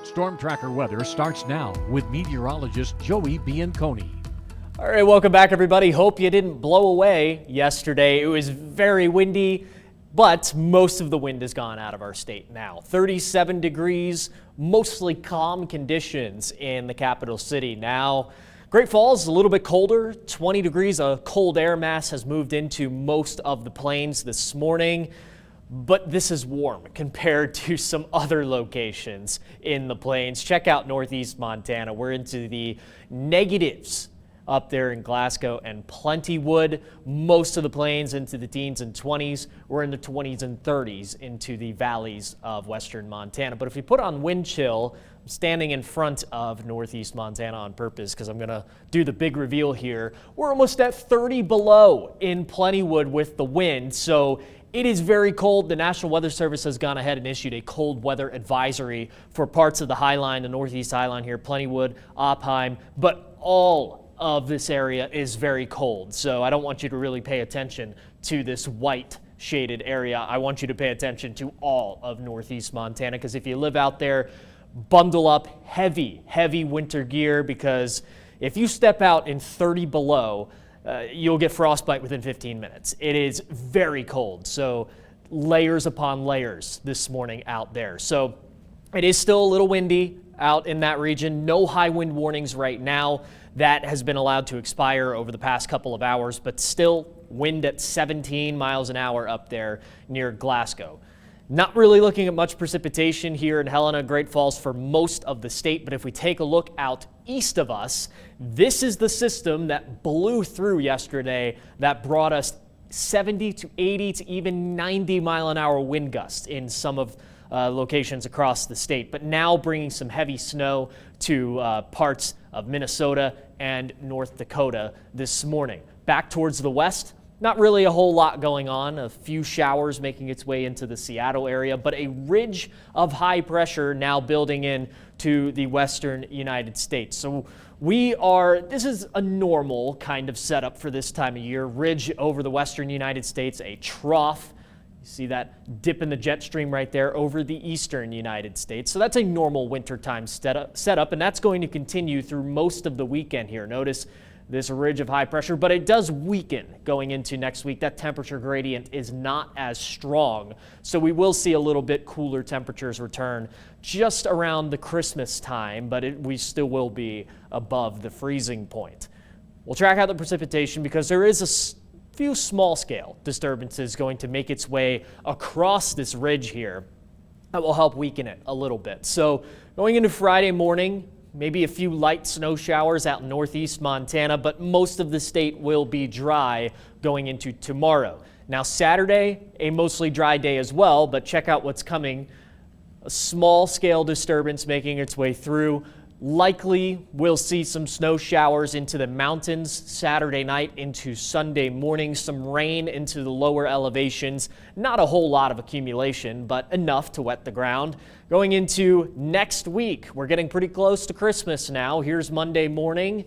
Storm Tracker weather starts now with meteorologist Joey Bianconi. All right, welcome back, everybody. Hope you didn't blow away yesterday. It was very windy, but most of the wind has gone out of our state now. 37 degrees, mostly calm conditions in the capital city. Now, Great Falls, a little bit colder, 20 degrees. A cold air mass has moved into most of the plains this morning. But this is warm compared to some other locations in the plains. Check out northeast Montana. We're into the negatives up there in Glasgow and Plentywood. Most of the plains into the teens and 20s. We're in the 20s and 30s into the valleys of western Montana. But if you put on wind chill, I'm standing in front of northeast Montana on purpose because I'm going to do the big reveal here. We're almost at 30 below in Plentywood with the wind. So it is very cold. The National Weather Service has gone ahead and issued a cold weather advisory for parts of the Highline, the Northeast Highline here, Plentywood, Opheim, but all of this area is very cold. So I don't want you to really pay attention to this white shaded area. I want you to pay attention to all of Northeast Montana, because if you live out there, bundle up heavy winter gear, because if you step out in 30 below, you'll get frostbite within 15 minutes. It is very cold, so layers upon layers this morning out there. So it is still a little windy out in that region. No high wind warnings right now. That has been allowed to expire over the past couple of hours, but still wind at 17 miles an hour up there near Glasgow. Not really looking at much precipitation here in Helena, Great Falls for most of the state, but if we take a look out east of us, this is the system that blew through yesterday that brought us 70 to 80 to even 90 mile an hour wind gusts in some of locations across the state, but now bringing some heavy snow to parts of Minnesota and North Dakota this morning. Back towards the west, not really a whole lot going on. A few showers making its way into the Seattle area, but a ridge of high pressure now building in to the western United States. So this is a normal kind of setup for this time of year. Ridge over the western United States, a trough. You see that dip in the jet stream right there over the eastern United States. So that's a normal wintertime setup, and that's going to continue through most of the weekend here. Notice this ridge of high pressure, but it does weaken going into next week. That temperature gradient is not as strong, so we will see a little bit cooler temperatures return just around the Christmas time, but we still will be above the freezing point. We'll track out the precipitation because there is a few small-scale disturbances going to make its way across this ridge here that will help weaken it a little bit. So going into Friday morning, maybe a few light snow showers out in northeast Montana, but most of the state will be dry going into tomorrow. Now Saturday, a mostly dry day as well, but check out what's coming. A small scale disturbance making its way through. Likely we'll see some snow showers into the mountains Saturday night into Sunday morning, some rain into the lower elevations. Not a whole lot of accumulation, but enough to wet the ground. Going into next week, we're getting pretty close to Christmas now. Here's Monday morning.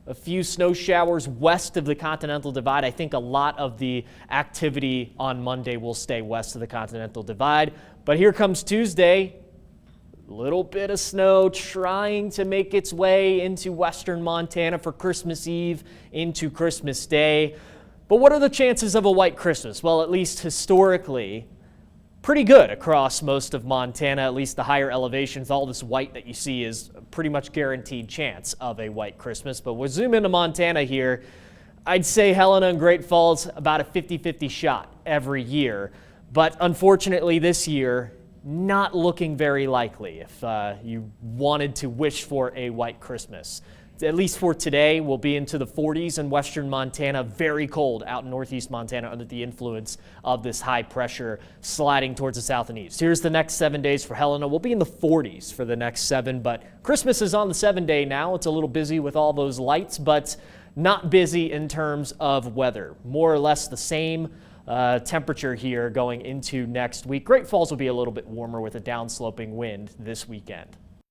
A few snow showers west of the Continental Divide. I think a lot of the activity on Monday will stay west of the Continental Divide. But here comes Tuesday. Little bit of snow trying to make its way into western Montana for Christmas Eve into Christmas Day. But what are the chances of a white Christmas? Well, at least historically, pretty good across most of Montana, at least the higher elevations. All this white that you see is a pretty much guaranteed chance of a white Christmas. But we'll zoom into Montana here. I'd say Helena and Great Falls about a 50-50 shot every year. But unfortunately this year, not looking very likely if you wanted to wish for a white Christmas. At least for today, we'll be into the 40s in western Montana. Very cold out in northeast Montana under the influence of this high pressure sliding towards the south and east. Here's the next 7 days for Helena. We'll be in the 40s for the next 7, but Christmas is on the 7-day now. It's a little busy with all those lights, but not busy in terms of weather. More or less the same temperature here going into next week. Great Falls will be a little bit warmer with a downsloping wind this weekend.